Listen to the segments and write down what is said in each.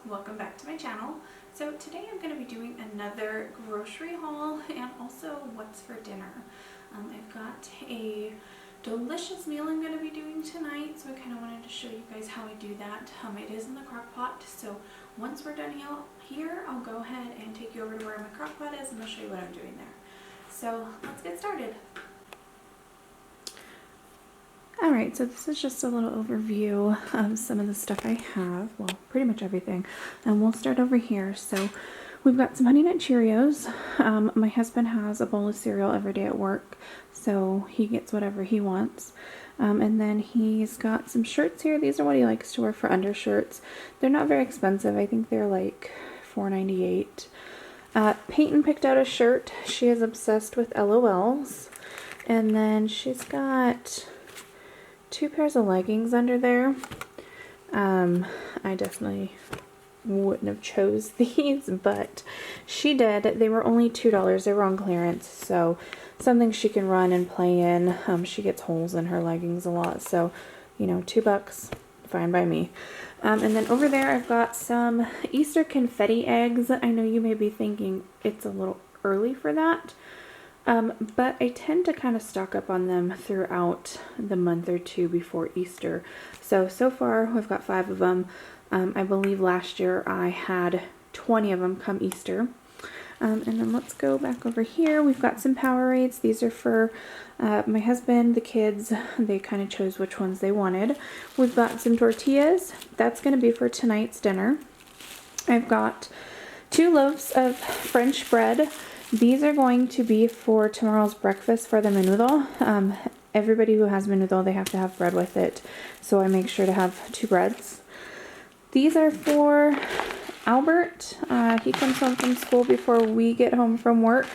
welcome back to my channel. So today I'm going to be doing another grocery haul and also what's for dinner. I've got a delicious meal I'm going to be doing tonight, so I kind of wanted to show you guys how I do that. It is in the crock pot, so once we're done here, I'll go ahead and take you over to where my crock pot is and I'll show you what I'm doing there. So let's get started. Alright, so this is just a little overview of some of the stuff I have. Well, pretty much everything. And we'll start over here. So we've got some Honey Nut Cheerios. My husband has a bowl of cereal every day at work, so he gets whatever he wants. And then he's got some shirts here. These are what he likes to wear for undershirts. They're not very expensive. I think they're like $4.98. Peyton picked out a shirt. She is obsessed with LOLs. And then she's got 2 pairs of leggings under there. I definitely wouldn't have chose these, but she did. They were only $2. They were on clearance, so something she can run and play in. She gets holes in her leggings a lot, so you know, $2, fine by me. And then over there I've got some Easter confetti eggs. I know you may be thinking it's a little early for that. But I tend to kind of stock up on them throughout the month or two before Easter. So far we've got 5 of them. I believe last year I had 20 of them come Easter. And then let's go back over here. We've got some Powerades. These are for my husband, the kids. They kind of chose which ones they wanted. We've got some tortillas. That's going to be for tonight's dinner. I've got 2 loaves of French bread. These are going to be for tomorrow's breakfast for the menudo. Everybody who has menudo, they have to have bread with it, so I make sure to have 2 breads. These are for Albert. He comes home from school before we get home from work,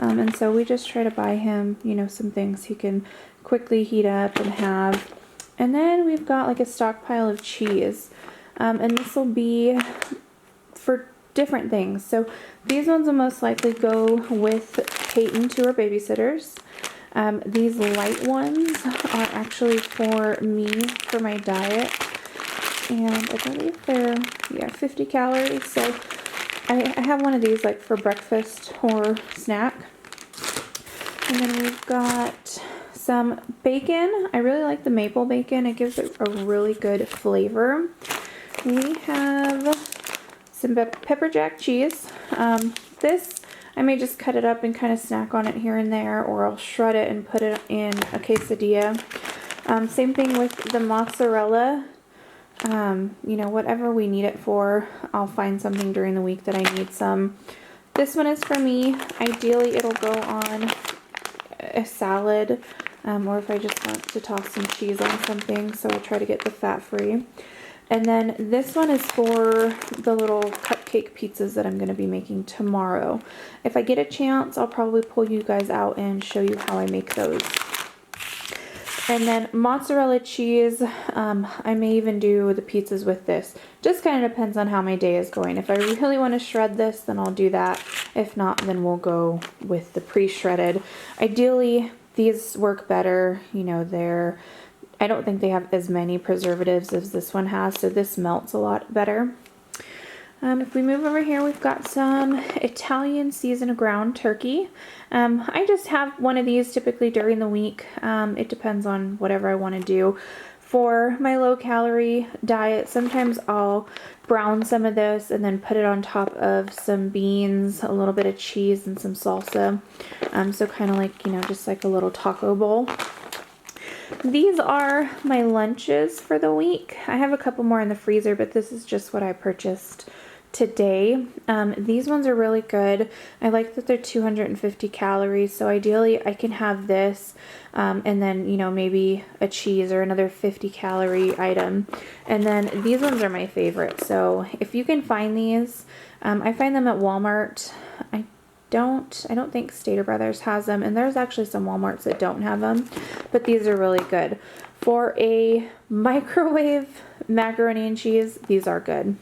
and so we just try to buy him, you know, some things he can quickly heat up and have. And then we've got like a stockpile of cheese, and this will be for different things. So these ones will most likely go with Peyton to her babysitters. These light ones are actually for me for my diet, and I believe they're 50 calories. So I have one of these like for breakfast or snack. And then we've got some bacon. I really like the maple bacon. It gives it a really good flavor. We have some pepper jack cheese. This, I may just cut it up and kind of snack on it here and there, or I'll shred it and put it in a quesadilla. Same thing with the mozzarella. You know, whatever we need it for, I'll find something during the week that I need some. This one is for me. Ideally, it'll go on a salad, or if I just want to toss some cheese on something, so I try to get the fat-free. And then this one is for the little cupcake pizzas that I'm going to be making tomorrow. If I get a chance, I'll probably pull you guys out and show you how I make those. And then mozzarella cheese, I may even do the pizzas with this. Just kind of depends on how my day is going. If I really want to shred this, then I'll do that. If not, then we'll go with the pre-shredded. Ideally, these work better. You know, I don't think they have as many preservatives as this one has, so this melts a lot better. If we move over here, we've got some Italian seasoned ground turkey. I just have one of these typically during the week. It depends on whatever I want to do. For my low-calorie diet, sometimes I'll brown some of this and then put it on top of some beans, a little bit of cheese, and some salsa. So kind of like, you know, just like a little taco bowl. These are my lunches for the week. I have a couple more in the freezer, but this is just what I purchased today. These ones are really good. I like that they're 250 calories, so ideally I can have this and then, you know, maybe a cheese or another 50 calorie item. And then these ones are my favorite, so if you can find these, I find them at Walmart. I don't think Stater Brothers has them, and there's actually some Walmarts that don't have them, but these are really good. For a microwave macaroni and cheese, these are good.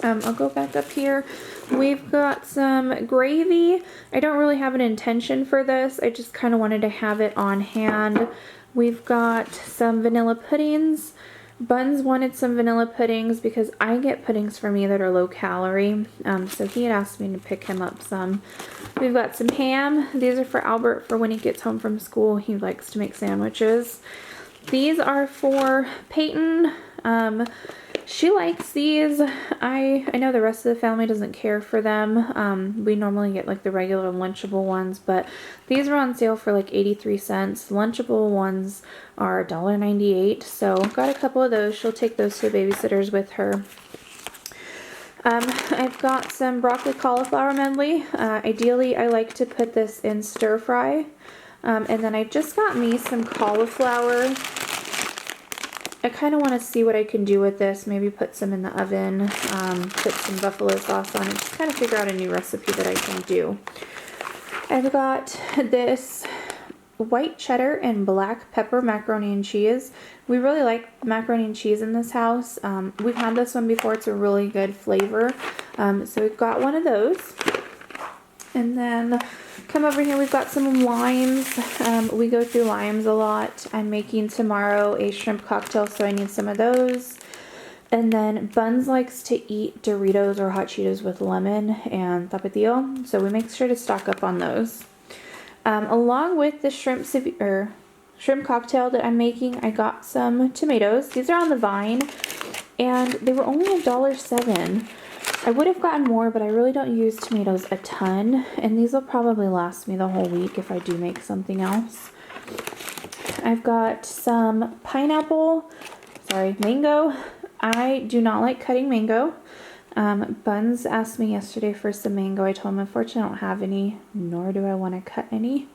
I'll go back up here. We've got some gravy. I don't really have an intention for this. I just kind of wanted to have it on hand. We've got some vanilla puddings. Buns wanted some vanilla puddings because I get puddings for me that are low calorie. So he had asked me to pick him up some. We've got some ham. These are for Albert for when he gets home from school. He likes to make sandwiches. These are for Peyton. She likes these. I know the rest of the family doesn't care for them. We normally get like the regular Lunchable ones, but these are on sale for like 83 cents. Lunchable ones are $1.98, so got a couple of those. She'll take those to the babysitters with her. I've got some broccoli cauliflower medley. Ideally, I like to put this in stir fry. And then I just got me some cauliflower. I kind of want to see what I can do with this. Maybe put some in the oven, put some buffalo sauce on it, just kind of figure out a new recipe that I can do. I've got this white cheddar and black pepper macaroni and cheese. We really like macaroni and cheese in this house. We've had this one before. It's a really good flavor. So we've got one of those. And then come over here, we've got some limes. We go through limes a lot. I'm making tomorrow a shrimp cocktail, so I need some of those. And then Buns likes to eat Doritos or Hot Cheetos with lemon and tapatio, so we make sure to stock up on those. Along with the shrimp cocktail that I'm making, I got some tomatoes. These are on the vine, and they were only $1.07. I would have gotten more, but I really don't use tomatoes a ton, and these will probably last me the whole week if I do make something else. I've got some mango. I do not like cutting mango. Buns asked me yesterday for some mango. I told him, unfortunately, I don't have any, nor do I want to cut any.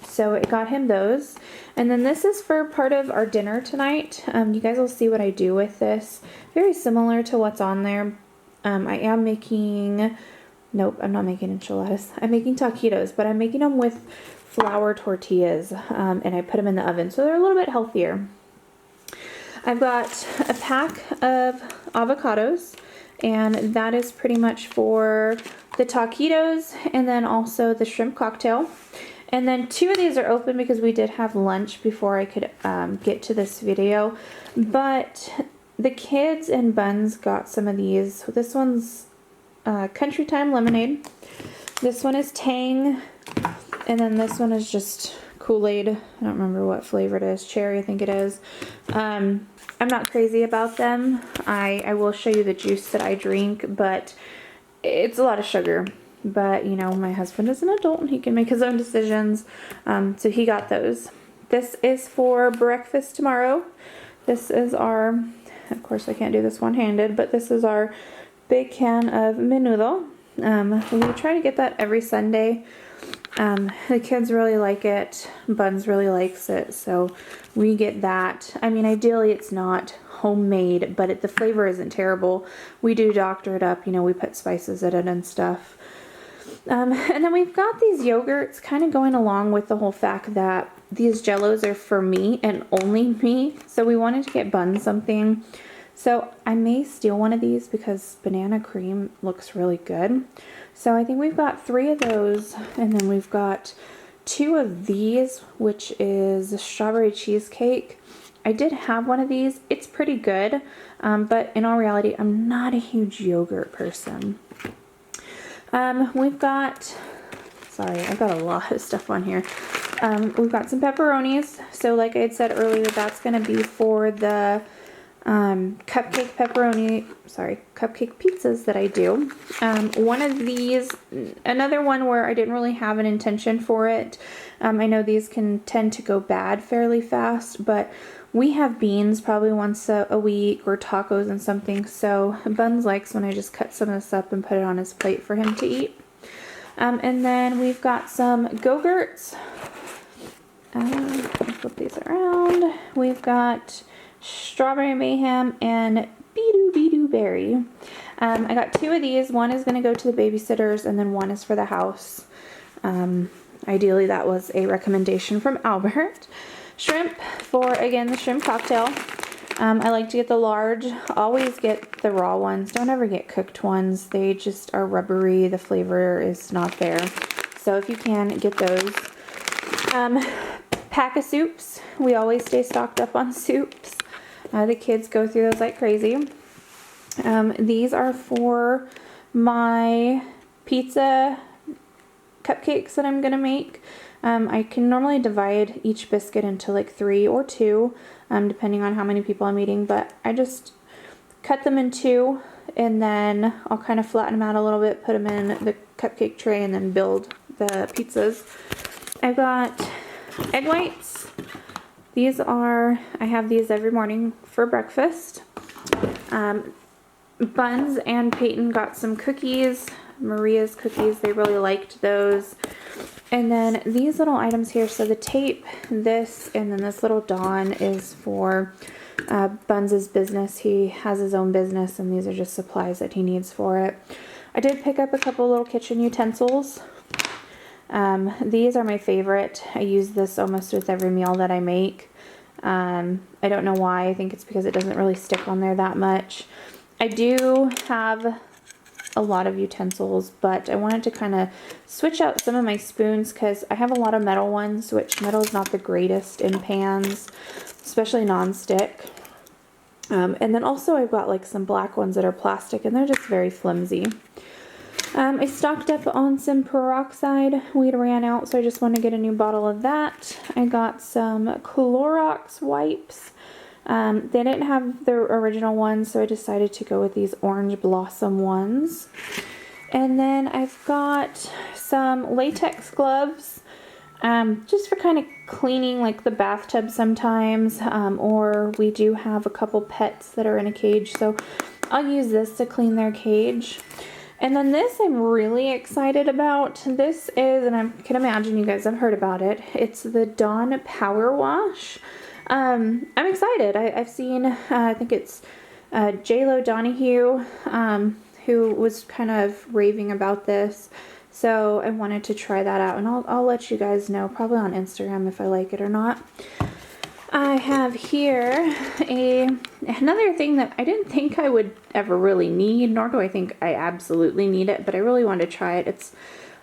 So I got him those. And then this is for part of our dinner tonight. You guys will see what I do with this. Very similar to what's on there. I am making, nope, I'm not making enchiladas. I'm making taquitos, but I'm making them with flour tortillas, and I put them in the oven, so they're a little bit healthier. I've got a pack of avocados, and that is pretty much for the taquitos and then also the shrimp cocktail. And then 2 of these are open because we did have lunch before I could get to this video, but the kids and Buns got some of these. This one's Country Time Lemonade. This one is Tang. And then this one is just Kool-Aid. I don't remember what flavor it is. Cherry, I think it is. I'm not crazy about them. I will show you the juice that I drink, but it's a lot of sugar. But, you know, my husband is an adult and he can make his own decisions. So he got those. This is for breakfast tomorrow. This is our... Of course, I can't do this one-handed, but this is our big can of menudo. We try to get that every Sunday. The kids really like it. Buns really likes it, so we get that. I mean, ideally, it's not homemade, but the flavor isn't terrible. We do doctor it up. You know, we put spices in it and stuff. And then we've got these yogurts kind of going along with the whole fact that these Jellos are for me and only me. So we wanted to get Buns something. So I may steal one of these because banana cream looks really good. So I think we've got 3 of those. And then we've got 2 of these, which is strawberry cheesecake. I did have one of these. It's pretty good. But in all reality, I'm not a huge yogurt person. We've got, sorry, I've got a lot of stuff on here. We've got some pepperonis. So like I had said earlier, that's going to be for the cupcake pizzas that I do. One of these, another one where I didn't really have an intention for it. I know these can tend to go bad fairly fast, but we have beans probably once a week or tacos and something. So Buns likes when I just cut some of this up and put it on his plate for him to eat. And then we've got some Go-Gurts. Flip these around. We've got Strawberry Mayhem and Be-Doo Berry. I got 2 of these. One is going to go to the babysitters and then one is for the house. Ideally, that was a recommendation from Albert. Shrimp for, again, the shrimp cocktail. I like to get the large. Always get the raw ones. Don't ever get cooked ones. They just are rubbery. The flavor is not there. So if you can, get those. Pack of soups. We always stay stocked up on soups. The kids go through those like crazy. These are for my pizza cupcakes that I'm gonna make. I can normally divide each biscuit into like 3 or 2, depending on how many people I'm eating, but I just cut them in 2, and then I'll kind of flatten them out a little bit, put them in the cupcake tray, and then build the pizzas. I've got egg whites. I have these every morning for breakfast. Buns, and Peyton got some cookies, Maria's cookies. They really liked those. And then these little items here, so the tape, this, and then this little Dawn is for Buns' business. He has his own business, and these are just supplies that he needs for it. I did pick up a couple little kitchen utensils. These are my favorite. I use this almost with every meal that I make. I don't know why. I think it's because it doesn't really stick on there that much. I do have a lot of utensils, but I wanted to kind of switch out some of my spoons because I have a lot of metal ones, which metal is not the greatest in pans, especially non-stick. And then also I've got like some black ones that are plastic, and they're just very flimsy. I stocked up on some peroxide. We ran out, so I just want to get a new bottle of that. I got some Clorox wipes. They didn't have the original ones, so I decided to go with these orange blossom ones. And then I've got some latex gloves, just for kind of cleaning like the bathtub sometimes, or we do have a couple pets that are in a cage, so I'll use this to clean their cage. And then this I'm really excited about. This is, and I can imagine you guys have heard about it, it's the Dawn Power Wash. I'm excited. I've seen, I think it's J-Lo Donahue, who was kind of raving about this. So I wanted to try that out, and I'll let you guys know probably on Instagram if I like it or not. I have here another thing that I didn't think I would ever really need, nor do I think I absolutely need it, but I really wanted to try it. It's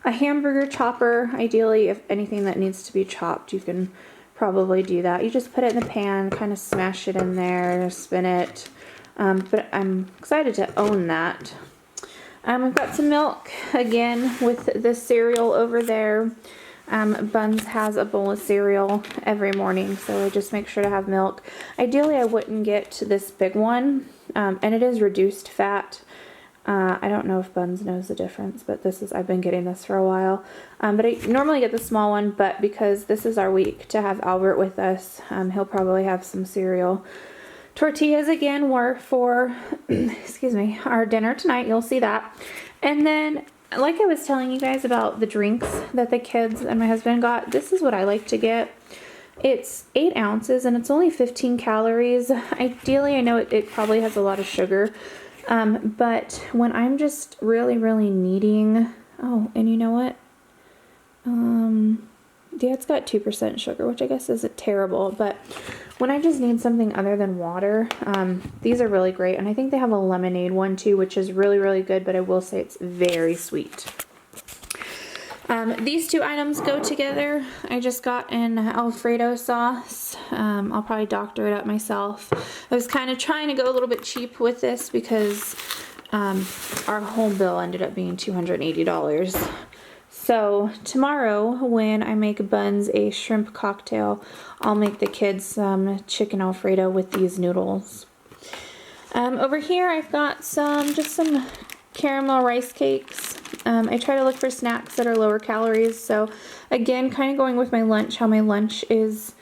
a hamburger chopper. Ideally, if anything that needs to be chopped, you can probably do that. You just put it in the pan, kind of smash it in there, spin it. But I'm excited to own that. I've got some milk again with the cereal over there. Buns has a bowl of cereal every morning, so I just make sure to have milk. Ideally, I wouldn't get this big one, and it is reduced fat. I don't know if Buns knows the difference, but I've been getting this for a while. But I normally get the small one, but because this is our week to have Albert with us, he'll probably have some cereal. Tortillas again were for, excuse me, our dinner tonight. You'll see that. And then, like I was telling you guys about the drinks that the kids and my husband got, this is what I like to get. It's 8 ounces and it's only 15 calories. Ideally, I know it probably has a lot of sugar. But when I'm just really, really needing, oh, and you know what? Yeah, it's got 2% sugar, which I guess isn't terrible, but when I just need something other than water, these are really great. And I think they have a lemonade one too, which is really, really good, but I will say it's very sweet. These two items go together. I just got an Alfredo sauce. I'll probably doctor it up myself. I was kind of trying to go a little bit cheap with this because our whole bill ended up being $280. So tomorrow when I make Buns a shrimp cocktail, I'll make the kids some chicken Alfredo with these noodles. Over here I've got some caramel rice cakes. I try to look for snacks that are lower calories. So again, kind of going with my lunch, how my lunch is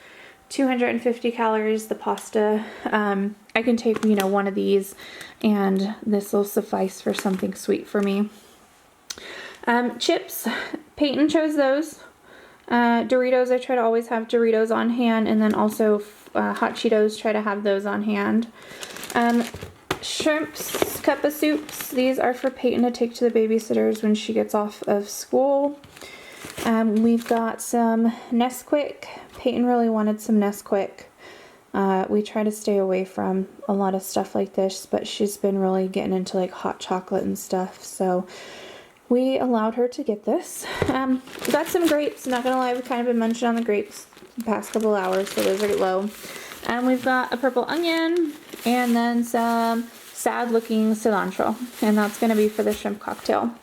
250 calories, the pasta. I can take, one of these and this will suffice for something sweet for me. Chips, Peyton chose those. Doritos, I try to always have Doritos on hand, and then also Hot Cheetos, try to have those on hand. Shrimps, cup of soups, these are for Peyton to take to the babysitters when she gets off of school. We've got some Nesquik. Peyton really wanted some Nesquik. We try to stay away from a lot of stuff like this, but she's been really getting into like hot chocolate and stuff, so we allowed her to get this. Got some grapes. Not gonna lie, we've kind of been munching on the grapes the past couple hours, so those are low. And we've got a purple onion and then some sad looking cilantro. And that's going to be for the shrimp cocktail.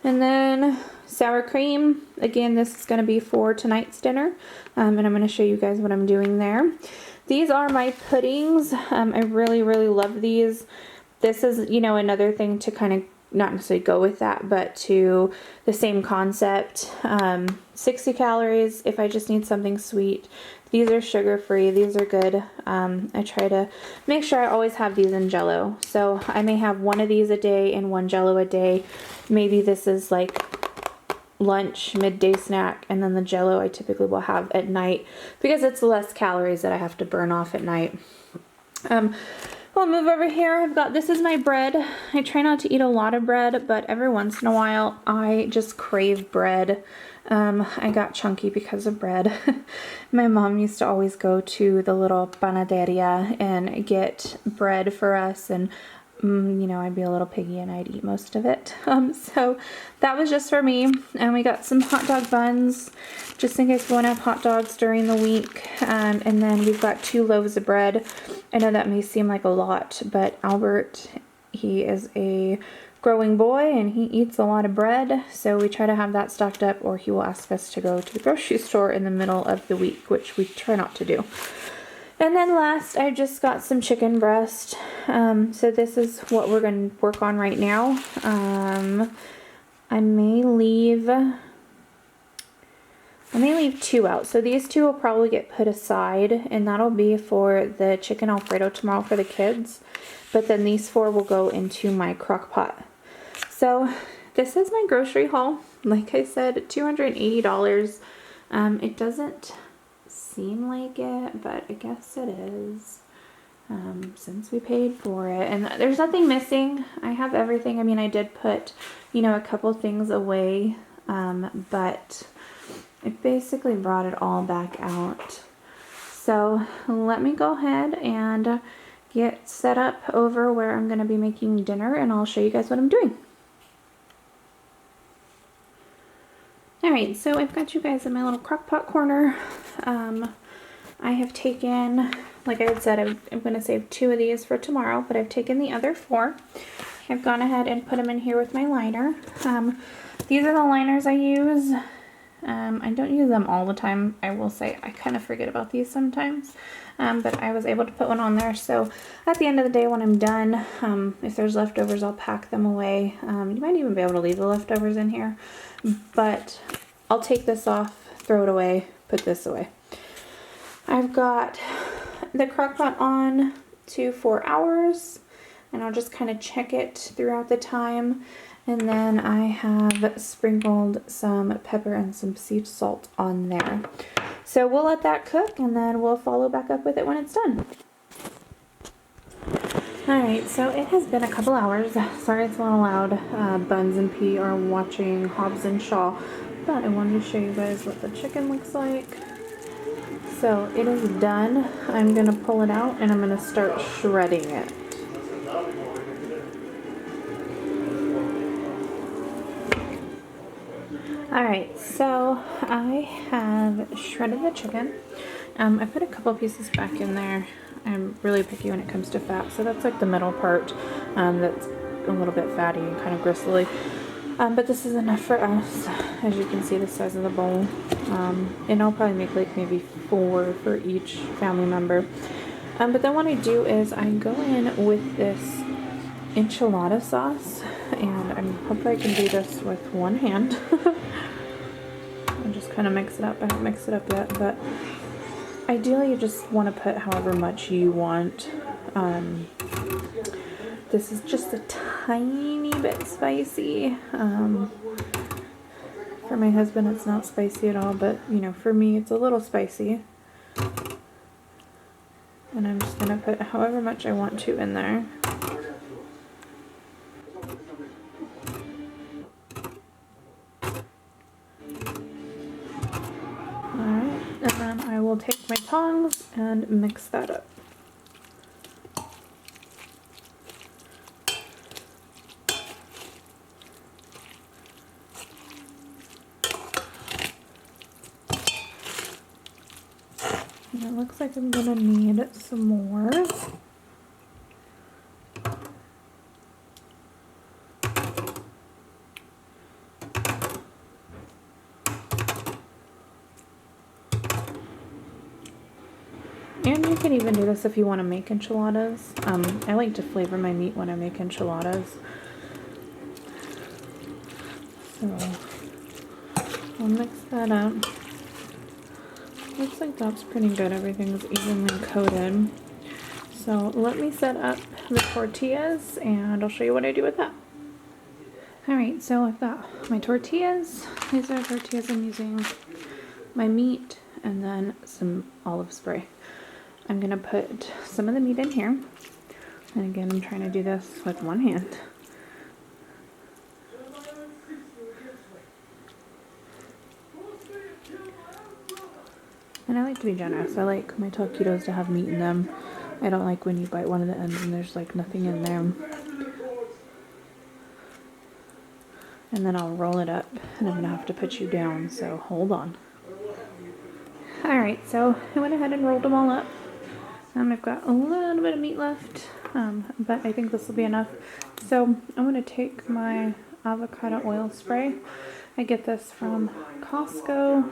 And then sour cream. Again, this is going to be for tonight's dinner. And I'm going to show you guys what I'm doing there. These are my puddings. I really, really love these. This is, you know, another thing to kind of not necessarily go with that, but to the same concept. 60 calories if I just need something sweet. These are sugar-free. These are good. I try to make sure I always have these in Jell-O. So I may have one of these a day and one Jell-O a day. Maybe this is like lunch, midday snack, and then the Jell-O I typically will have at night because it's less calories that I have to burn off at night. We'll move over here. I've got, this is my bread. I try not to eat a lot of bread, but every once in a while I just crave bread. I got chunky because of bread. My mom used to always go to the little panaderia and get bread for us, and you know, I'd be a little piggy and I'd eat most of it. So that was just for me. And we got some hot dog buns, just in case we want to have hot dogs during the week. And then we've got 2 loaves of bread. I know that may seem like a lot, but Albert, he is a growing boy and he eats a lot of bread. So we try to have that stocked up, or he will ask us to go to the grocery store in the middle of the week, which we try not to do. And then last, I just got some chicken breast. So this is what we're going to work on right now. I may leave 2 out. So these 2 will probably get put aside, and that'll be for the chicken Alfredo tomorrow for the kids. But then these 4 will go into my crock pot. So this is my grocery haul. Like I said, $280. It doesn't seem like it, but I guess it is, since we paid for it. And there's nothing missing. I have everything. I mean, I did put, you know, a couple things away, but I basically brought it all back out. So let me go ahead and get set up over where I'm going to be making dinner, and I'll show you guys what I'm doing. Alright, so I've got you guys in my little crock pot corner. I have taken, like I had said, I'm going to save 2 of these for tomorrow, but I've taken the other 4. I've gone ahead and put them in here with my liner. These are the liners I use. I don't use them all the time. I will say I kind of forget about these sometimes, but I was able to put one on there. So at the end of the day when I'm done, if there's leftovers, I'll pack them away. You might even be able to leave the leftovers in here, but I'll take this off, throw it away, put this away. I've got the crock pot on to 4 hours, and I'll just kind of check it throughout the time. And then I have sprinkled some pepper and some sea salt on there. So we'll let that cook, and then we'll follow back up with it when it's done. Alright, so it has been a couple hours. Sorry it's a little loud. Buns and P are watching Hobbs and Shaw. But I wanted to show you guys what the chicken looks like. So it is done. I'm going to pull it out and I'm going to start shredding it. Alright, so I have shredded the chicken. I put a couple pieces back in there. I'm really picky when it comes to fat, so that's like the middle part that's a little bit fatty and kind of gristly. But this is enough for us. As you can see, the size of the bowl. And I'll probably make like maybe 4 for each family member. But then what I do is I go in with this enchilada sauce, and I'm hoping I can do this with one hand. I'll just kind of mix it up. I haven't mixed it up yet, but ideally you just want to put however much you want. This is just a tiny bit spicy. For my husband it's not spicy at all, but you know, for me it's a little spicy. And I'm just going to put however much I want to in there. Alright, and then I will take my tongs and mix that up. And it looks like I'm gonna need some more. And you can even do this if you want to make enchiladas. I like to flavor my meat when I make enchiladas. So I'll mix that up. Looks like that's pretty good. Everything's evenly coated. So let me set up the tortillas and I'll show you what I do with that. Alright, so I've got my tortillas. These are tortillas I'm using, my meat, and then some olive spray. I'm going to put some of the meat in here. And again, I'm trying to do this with one hand. And I like to be generous. I like my taquitos to have meat in them. I don't like when you bite one of the ends and there's like nothing in there. And then I'll roll it up and I'm going to have to put you down, so hold on. Alright, so I went ahead and rolled them all up. I've got a little bit of meat left, but I think this will be enough. So I'm going to take my avocado oil spray. I get this from Costco,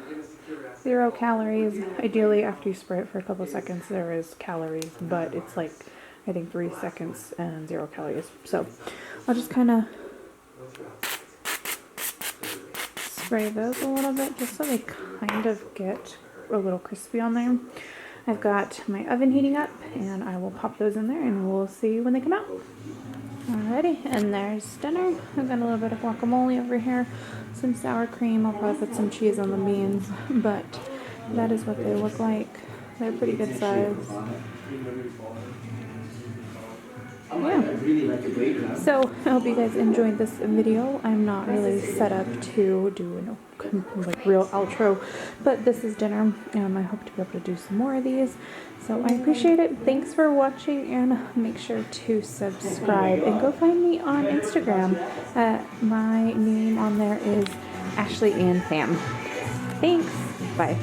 0 calories. Ideally, after you spray it for a couple seconds, there is calories, but it's like, I think 3 seconds and 0 calories. So I'll just kind of spray those a little bit just so they kind of get a little crispy on there. I've got my oven heating up and I will pop those in there and we'll see when they come out. Alrighty, and there's dinner. I've got a little bit of guacamole over here, some sour cream. I'll probably put some cheese on the beans, but that is what they look like. They're pretty good size. Yeah. So I hope you guys enjoyed this video. I'm not really set up to do like real outro, but this is dinner. I hope to be able to do some more of these. So I appreciate it. Thanks for watching, and make sure to subscribe and go find me on Instagram. My name on there is Ashley Ann Pham. Thanks. Bye.